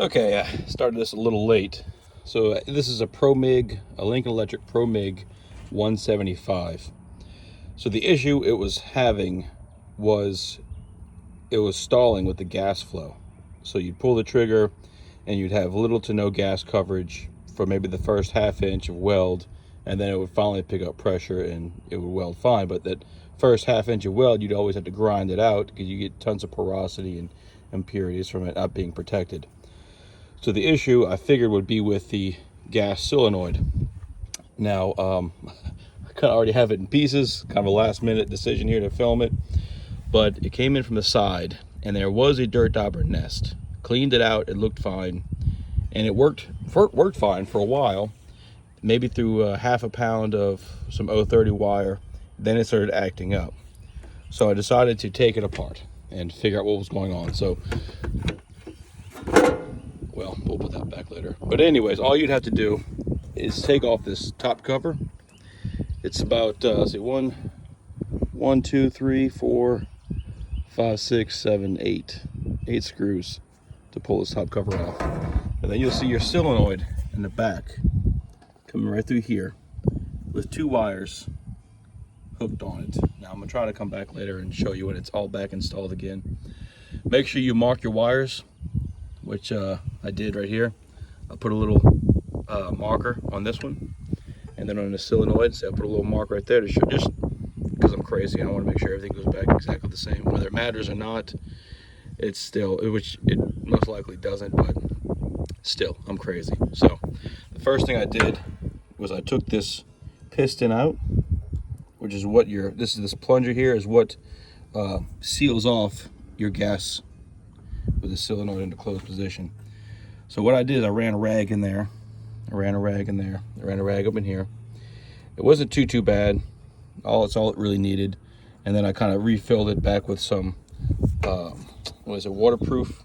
Okay, I started this a little late. So this is a Pro-Mig, a Lincoln Electric Pro-Mig 175. So the issue it was having was it was stalling with the gas flow. So you'd pull the trigger and you'd have little to no gas coverage for maybe the first half inch of weld, and then it would finally pick up pressure and it would weld fine. But that first half inch of weld, you'd always have to grind it out because you get tons of porosity and impurities from it not being protected. So the issue I figured would be with the gas solenoid. Now, I kind of already have it in pieces, kind of a last minute decision here to film it, but it came in from the side and there was a dirt dauber nest. Cleaned it out, it looked fine, and it worked fine for a while, maybe through half a pound of some 030 wire. Then it started acting up. So I decided to take it apart and figure out what was going on. So, well, we'll put that back later. But anyways, all you'd have to do is take off this top cover. It's about, let's see, 1, 2, 3, 4, 5, 6, 7, 8 screws to pull this top cover off. And then you'll see your solenoid in the back coming right through here with 2 wires hooked on it. Now I'm gonna try to come back later and show you when it's all back installed again. Make sure you mark your wires, which I did right here. I'll put a little marker on this one, and then on the solenoid, so I'll put a little mark right there to show, just because I'm crazy. I want to make sure everything goes back exactly the same. Whether it matters or not, it's still, which it most likely doesn't, but still, I'm crazy. So the first thing I did was I took this piston out, which is what this plunger here is what seals off your gas with the solenoid into closed position. So what I did is I ran a rag in there. I ran a rag up in here. It wasn't too bad. It's all it really needed. And then I kind of refilled it back with some waterproof,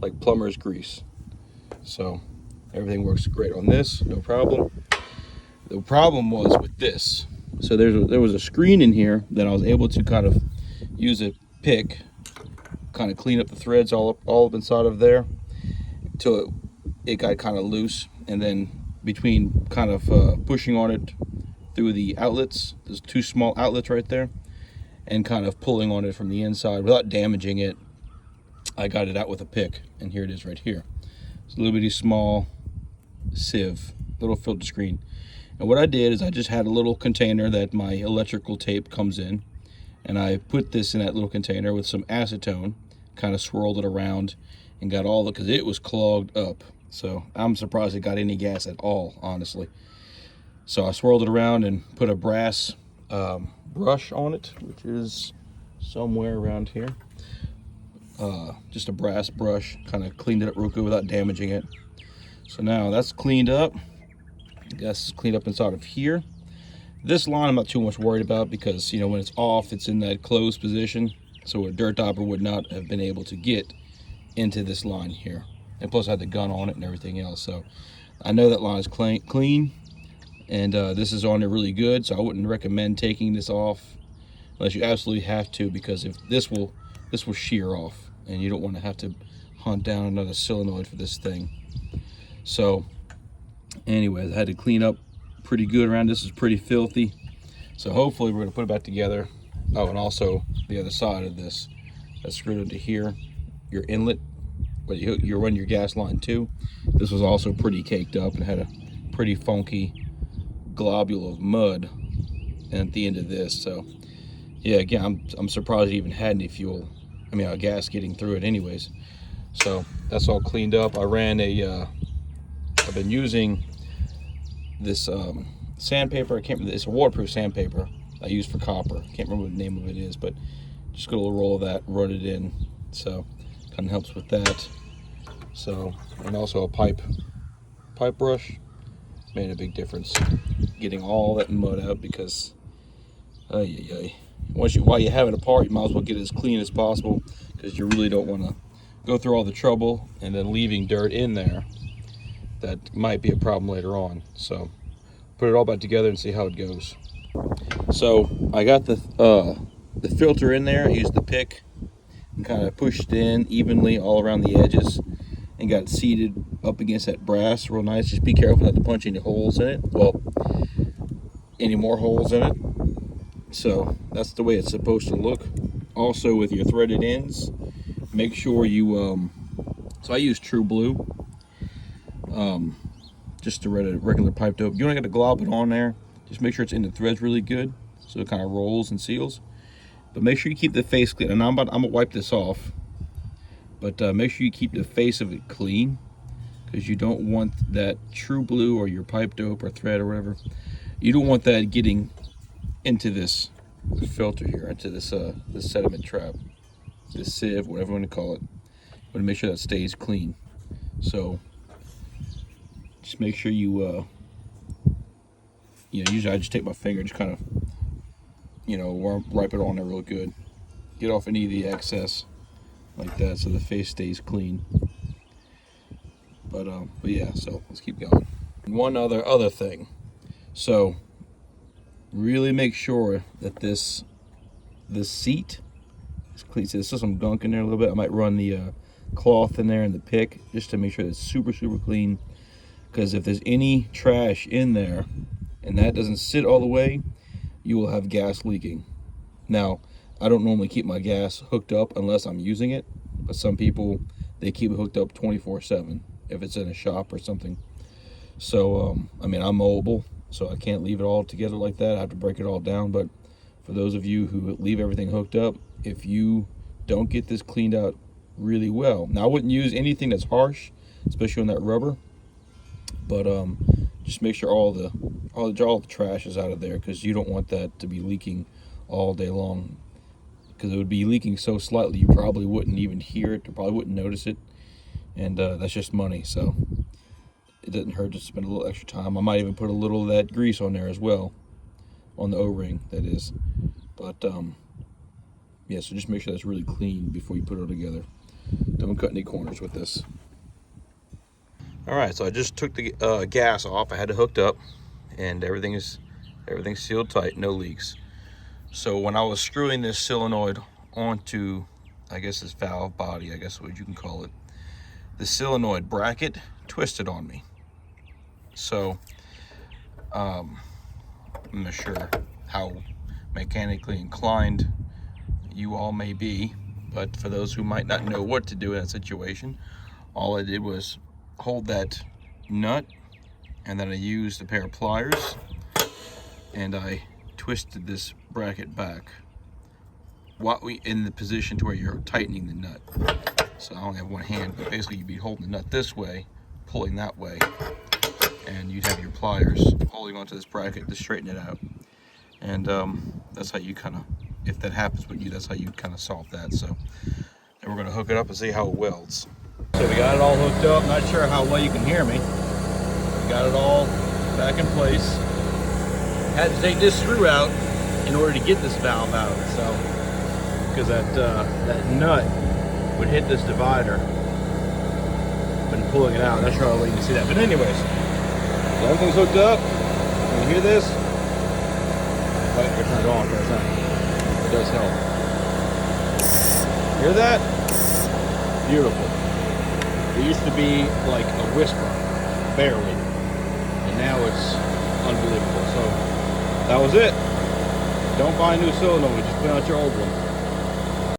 like plumber's grease. So everything works great on this, no problem. The problem was with this. So there was a screen in here that I was able to kind of use a pick, kind of clean up the threads all up inside of there until it got kind of loose. And then between kind of pushing on it through the outlets, there's 2 small outlets right there, and kind of pulling on it from the inside without damaging it, I got it out with a pick, and here it is right here. It's a little bitty small sieve, little filter screen. And what I did is I just had a little container that my electrical tape comes in, and I put this in that little container with some acetone, kind of swirled it around and got all the, because it was clogged up. So I'm surprised it got any gas at all, honestly. So I swirled it around and put a brass brush on it, which is somewhere around here. Just a brass brush, kind of cleaned it up real good without damaging it. So now that's cleaned up. Gas is cleaned up inside of here. This line I'm not too much worried about because, you know, when it's off, it's in that closed position. So a dirt dauber would not have been able to get into this line here. And plus I had the gun on it and everything else. So I know that line is clean. And this is on there really good. So I wouldn't recommend taking this off unless you absolutely have to, because if this will shear off and you don't want to have to hunt down another solenoid for this thing. So anyways, I had to clean up pretty good around. This is pretty filthy. So hopefully we're going to put it back together. Oh, and also the other side of this, that's screwed into here, your inlet, but you run your gas line too. This was also pretty caked up and had a pretty funky globule of mud at the end of this. So yeah, again, I'm surprised it even had any fuel. I mean, gas getting through it anyways. So that's all cleaned up. I ran I've been using this sandpaper. It's a waterproof sandpaper I use for copper. I can't remember what the name of it is, but just got a little roll of that, run it in. So kind of helps with that. So, and also a pipe brush made a big difference getting all that mud out, because while you have it apart, you might as well get it as clean as possible, because you really don't want to go through all the trouble and then leaving dirt in there. That might be a problem later on. So put it all back together and see how it goes. So I got the filter in there. I used the pick and kind of pushed in evenly all around the edges, and got it seated up against that brass real nice. Just be careful not to punch any holes in it. Well, any more holes in it. So that's the way it's supposed to look. Also with your threaded ends, make sure you, so I use True Blue, just to regular pipe dope. You don't got to glob it on there. Just make sure it's in the threads really good, so it kind of rolls and seals. But make sure you keep the face clean. And I'm gonna wipe this off. But make sure you keep the face of it clean, because you don't want that True Blue or your pipe dope or thread or whatever. You don't want that getting into this filter here, into this this sediment trap, this sieve, whatever you want to call it. You want to make sure that stays clean. So just make sure you, usually I just take my finger, just kind of, wipe it on there real good. Get off any of the excess like that, so the face stays clean. But yeah, so let's keep going. And one other thing. So really make sure that this seat is clean. So there's still some gunk in there a little bit. I might run the cloth in there and the pick just to make sure it's super clean. Because if there's any trash in there and that doesn't sit all the way, you will have gas leaking. Now, I don't normally keep my gas hooked up unless I'm using it, but some people, they keep it hooked up 24/7 if it's in a shop or something. So, I mean, I'm mobile, so I can't leave it all together like that. I have to break it all down. But for those of you who leave everything hooked up, if you don't get this cleaned out really well, now I wouldn't use anything that's harsh, especially on that rubber. But just make sure all the trash is out of there, because you don't want that to be leaking all day long. Because it would be leaking so slightly you probably wouldn't even hear it, or probably wouldn't notice it, and that's just money. So it doesn't hurt to spend a little extra time. I might even put a little of that grease on there as well, on the O-ring, that is. But yeah, so just make sure that's really clean before you put it all together. Don't cut any corners with this. All right, so I just took the gas off. I had it hooked up, and everything's sealed tight, no leaks. So when I was screwing this solenoid onto, I guess this valve body, I guess what you can call it, the solenoid bracket twisted on me. So I'm not sure how mechanically inclined you all may be, but for those who might not know what to do in that situation, all I did was hold that nut, and then I used a pair of pliers and I twisted this bracket back in the position to where you're tightening the nut. So I only have one hand, but basically you'd be holding the nut this way, pulling that way, and you'd have your pliers holding onto this bracket to straighten it out. And that's how you kind of, if that happens with you, that's how you kind of solve that. So then we're going to hook it up and see how it welds. So we got it all hooked up. Not sure how well you can hear me. We got it all back in place. Had to take this screw out in order to get this valve out. So because that nut would hit this divider when pulling it out. Not sure how well you can see that. But anyways, so everything's hooked up. Can you hear this? Wait, I turn it on for a second. It does help. Hear that? Beautiful. It used to be like a whisper, barely, and now it's unbelievable. So that was it. Don't buy a new solenoid, just clean out your old one.